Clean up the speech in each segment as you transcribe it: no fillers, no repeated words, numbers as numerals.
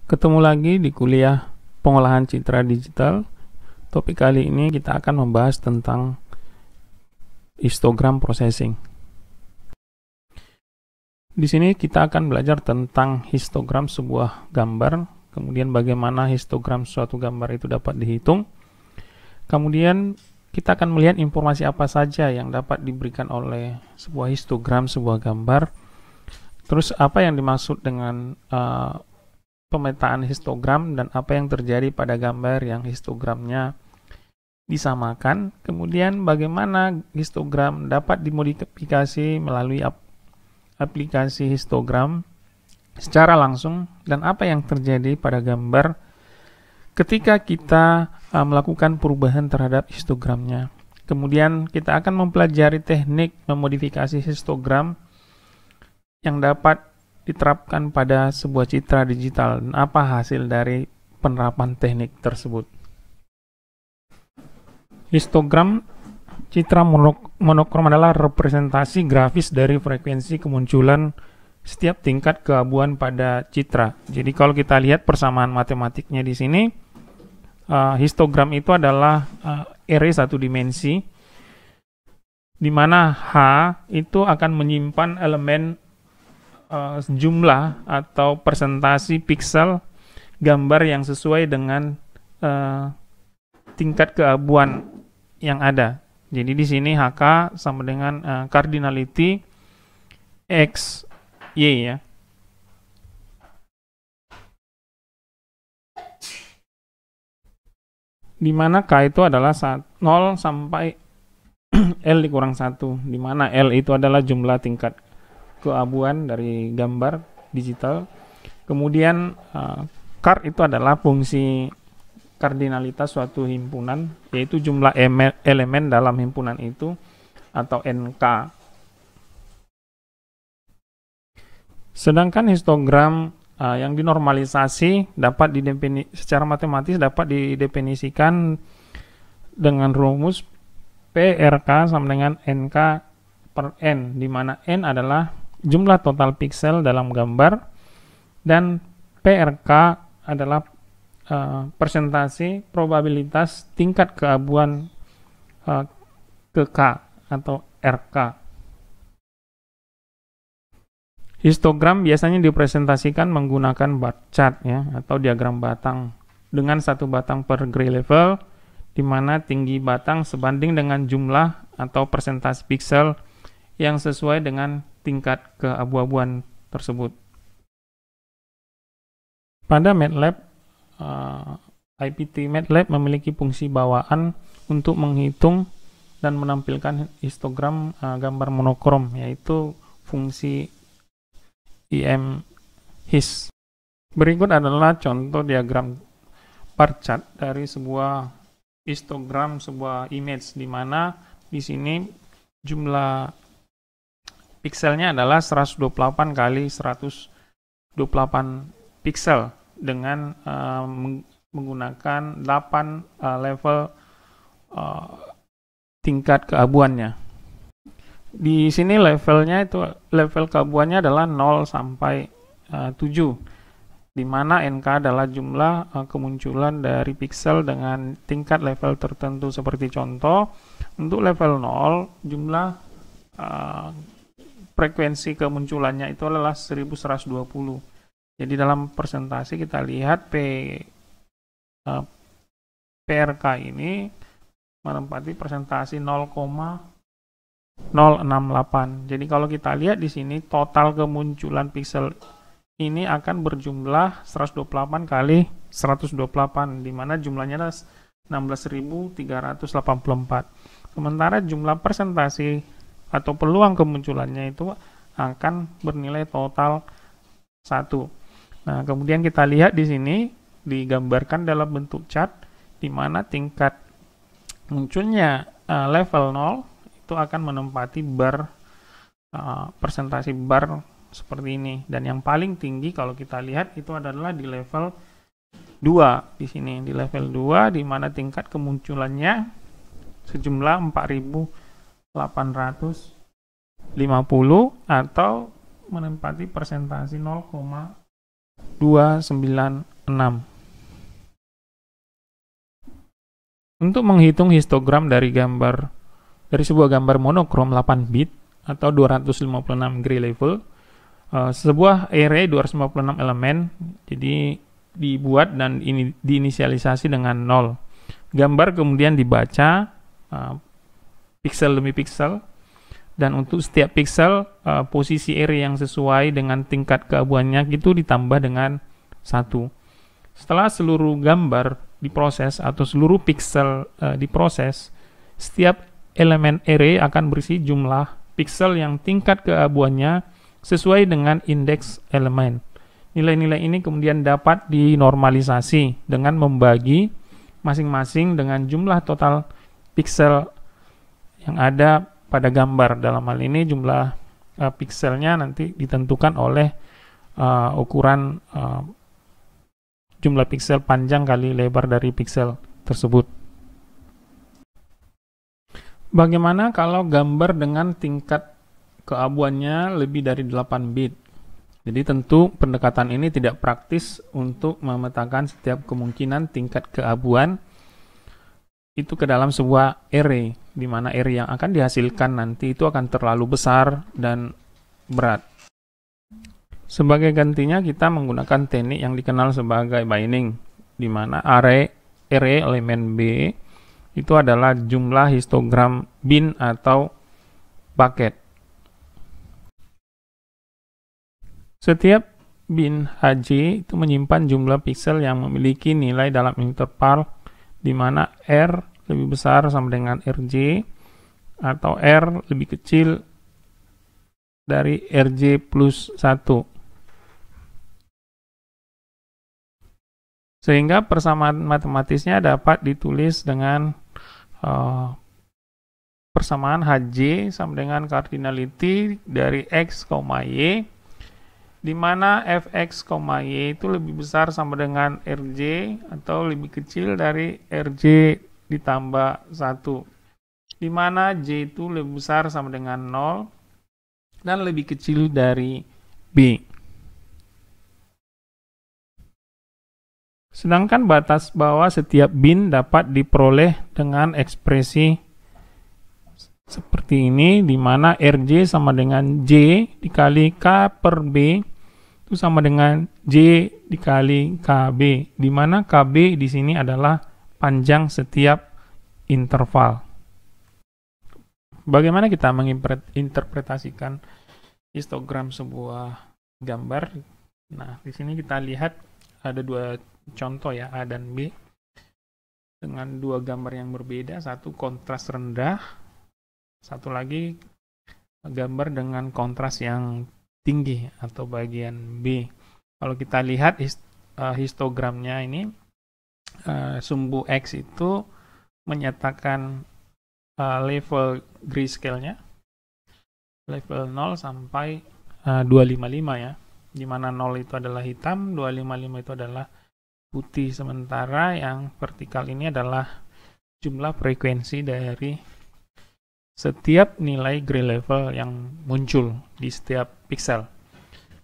Ketemu lagi di kuliah pengolahan citra digital. Topik kali ini kita akan membahas tentang histogram processing. Di sini kita akan belajar tentang histogram sebuah gambar, kemudian bagaimana histogram suatu gambar itu dapat dihitung. Kemudian kita akan melihat informasi apa saja yang dapat diberikan oleh sebuah histogram, sebuah gambar. Terus apa yang dimaksud dengan pemetaan histogram dan apa yang terjadi pada gambar yang histogramnya disamakan. Kemudian bagaimana histogram dapat dimodifikasi melalui aplikasi histogram secara langsung dan apa yang terjadi pada gambar ketika kita melakukan perubahan terhadap histogramnya. Kemudian kita akan mempelajari teknik memodifikasi histogram yang dapat diterapkan pada sebuah citra digital dan apa hasil dari penerapan teknik tersebut. Histogram citra monokrom adalah representasi grafis dari frekuensi kemunculan setiap tingkat keabuan pada citra. Jadi kalau kita lihat persamaan matematiknya di sini, histogram itu adalah array satu dimensi, di mana H itu akan menyimpan elemen jumlah atau persentasi piksel gambar yang sesuai dengan tingkat keabuan yang ada. Jadi di sini HK sama dengan cardinality X Y ya. Di mana K itu adalah 0 sampai L dikurang 1, di mana L itu adalah jumlah tingkat keabuan dari gambar digital. Kemudian car itu adalah fungsi kardinalitas suatu himpunan, yaitu jumlah elemen dalam himpunan itu atau NK. Sedangkan histogram yang dinormalisasi dapat secara matematis dapat didefinisikan dengan rumus PRK sama dengan NK per N, di mana N adalah jumlah total piksel dalam gambar dan PRK adalah persentase probabilitas tingkat keabuan ke K atau RK. Histogram biasanya dipresentasikan menggunakan bar chart ya, atau diagram batang dengan satu batang per gray level, di mana tinggi batang sebanding dengan jumlah atau persentase piksel yang sesuai dengan tingkat keabu-abuan tersebut. Pada MATLAB, IPT-MATLAB memiliki fungsi bawaan untuk menghitung dan menampilkan histogram gambar monokrom, yaitu fungsi IMHIS. Berikut adalah contoh diagram bar chart dari sebuah histogram, sebuah image, di mana di sini jumlah pikselnya adalah 128 kali 128 piksel dengan menggunakan 8 level tingkat keabuannya. Di sini level keabuannya adalah 0 sampai 7, di mana NK adalah jumlah kemunculan dari piksel dengan tingkat level tertentu. Seperti contoh, untuk level 0 jumlah frekuensi kemunculannya itu adalah 1120. Jadi dalam persentase kita lihat PRK ini menempati persentase 0,068. Jadi kalau kita lihat di sini total kemunculan piksel ini akan berjumlah 128 kali 128, di mana jumlahnya adalah 16.384. Sementara jumlah persentase atau peluang kemunculannya itu akan bernilai total 1. Nah, kemudian kita lihat di sini digambarkan dalam bentuk chart, di mana tingkat munculnya level 0 itu akan menempati bar persentase bar seperti ini, dan yang paling tinggi kalau kita lihat itu adalah di level 2. Di sini di level 2, di mana tingkat kemunculannya sejumlah 4.850 atau menempati persentase 0,296. Untuk menghitung histogram dari sebuah gambar monokrom 8 bit atau 256 gray level, sebuah array 256 elemen jadi dibuat dan ini diinisialisasi dengan 0. Gambar kemudian dibaca pixel demi pixel, dan untuk setiap pixel posisi array yang sesuai dengan tingkat keabuannya itu ditambah dengan 1. Setelah seluruh gambar diproses atau seluruh pixel diproses, setiap elemen array akan berisi jumlah pixel yang tingkat keabuannya sesuai dengan indeks elemen. Nilai-nilai ini kemudian dapat dinormalisasi dengan membagi masing-masing dengan jumlah total pixel yang ada pada gambar. Dalam hal ini jumlah pixelnya nanti ditentukan oleh ukuran jumlah pixel panjang kali lebar dari pixel tersebut. Bagaimana kalau gambar dengan tingkat keabuannya lebih dari 8 bit? Jadi tentu pendekatan ini tidak praktis untuk memetakan setiap kemungkinan tingkat keabuan itu ke dalam sebuah array, di mana array yang akan dihasilkan nanti itu akan terlalu besar dan berat. Sebagai gantinya kita menggunakan teknik yang dikenal sebagai binding, di mana array elemen B itu adalah jumlah histogram bin atau bucket. Setiap bin HJ itu menyimpan jumlah pixel yang memiliki nilai dalam interval di mana R lebih besar sama dengan RJ atau R lebih kecil dari RJ plus 1. Sehingga persamaan matematisnya dapat ditulis dengan persamaan HJ sama dengan cardinality dari X, Y, di mana Fx, Y itu lebih besar sama dengan Rj atau lebih kecil dari Rj ditambah 1, di mana J itu lebih besar sama dengan 0 dan lebih kecil dari B. Sedangkan batas bawah setiap bin dapat diperoleh dengan ekspresi seperti ini, di mana Rj sama dengan J dikali K per B itu sama dengan J dikali KB, di mana KB di sini adalah panjang setiap interval. Bagaimana kita menginterpretasikan histogram sebuah gambar? Nah, di sini kita lihat ada dua contoh ya, A dan B, dengan dua gambar yang berbeda, satu kontras rendah, satu lagi gambar dengan kontras yang tinggi atau bagian B. Kalau kita lihat histogramnya ini, sumbu X itu menyatakan level grayscale-nya level 0 sampai 255 ya, di mana 0 itu adalah hitam, 255 itu adalah putih, sementara yang vertikal ini adalah jumlah frekuensi dari setiap nilai gray level yang muncul di setiap pixel.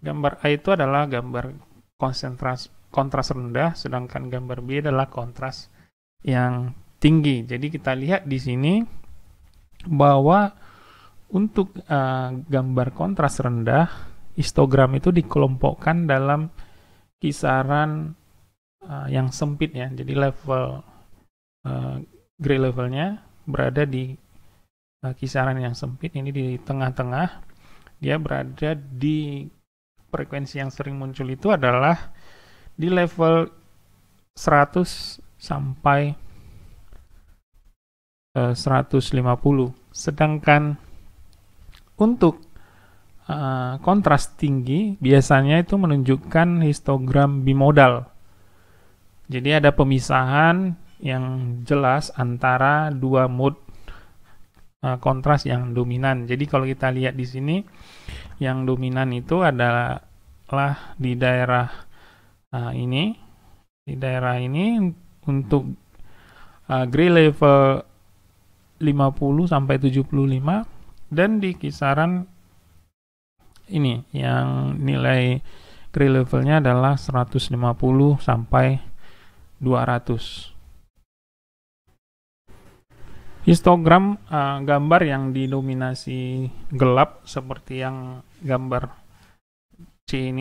Gambar A itu adalah gambar kontras rendah, sedangkan gambar B adalah kontras yang tinggi. Jadi kita lihat di sini bahwa untuk gambar kontras rendah, histogram itu dikelompokkan dalam kisaran yang sempit ya. Jadi level gray levelnya berada di kisaran yang sempit, ini di tengah-tengah. Dia berada di frekuensi yang sering muncul itu adalah di level 100 sampai 150. Sedangkan untuk kontras tinggi biasanya itu menunjukkan histogram bimodal. Jadi ada pemisahan yang jelas antara dua mode kontras yang dominan. Jadi kalau kita lihat di sini, yang dominan itu adalah di daerah ini. Di daerah ini untuk gray level 50 sampai 75, dan di kisaran ini yang nilai gray levelnya adalah 150 sampai 200. Histogram gambar yang didominasi gelap seperti yang gambar C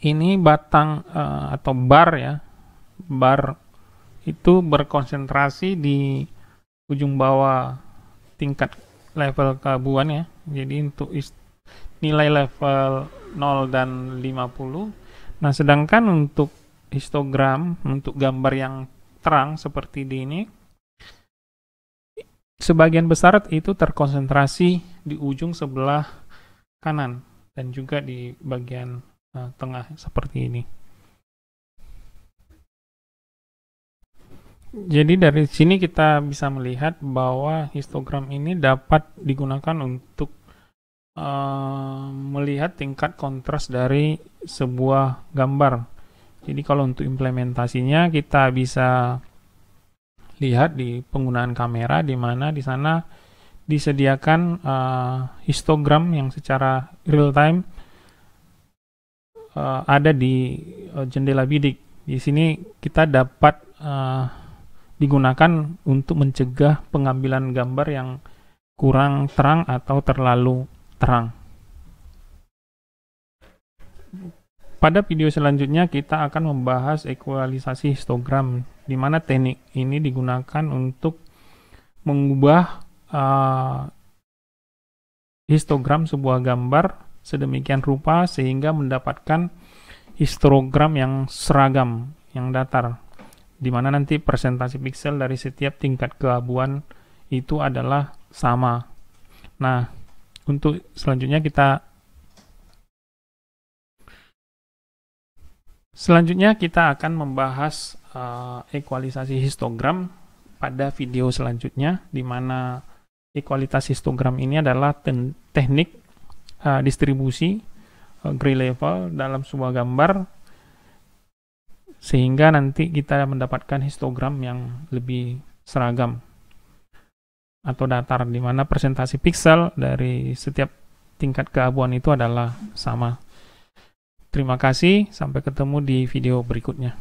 ini batang atau bar ya, bar itu berkonsentrasi di ujung bawah tingkat level keabuan ya. Jadi untuk nilai level 0 dan 50. Nah, sedangkan untuk histogram, untuk gambar yang terang seperti ini, sebagian besar itu terkonsentrasi di ujung sebelah kanan dan juga di bagian tengah seperti ini. Jadi dari sini kita bisa melihat bahwa histogram ini dapat digunakan untuk melihat tingkat kontras dari sebuah gambar. Jadi kalau untuk implementasinya kita bisa lihat di penggunaan kamera, di mana di sana disediakan histogram yang secara real time ada di jendela bidik. Di sini kita dapat digunakan untuk mencegah pengambilan gambar yang kurang terang atau terlalu terang. Pada video selanjutnya kita akan membahas ekualisasi histogram, di mana teknik ini digunakan untuk mengubah histogram sebuah gambar sedemikian rupa sehingga mendapatkan histogram yang seragam, yang datar, di mana nanti presentasi piksel dari setiap tingkat keabuan itu adalah sama. Nah, untuk selanjutnya kita akan membahas ekualisasi histogram pada video selanjutnya, di mana ekualitas histogram ini adalah teknik distribusi gray level dalam sebuah gambar, sehingga nanti kita mendapatkan histogram yang lebih seragam atau datar, di mana presentasi piksel dari setiap tingkat keabuan itu adalah sama. Terima kasih, sampai ketemu di video berikutnya.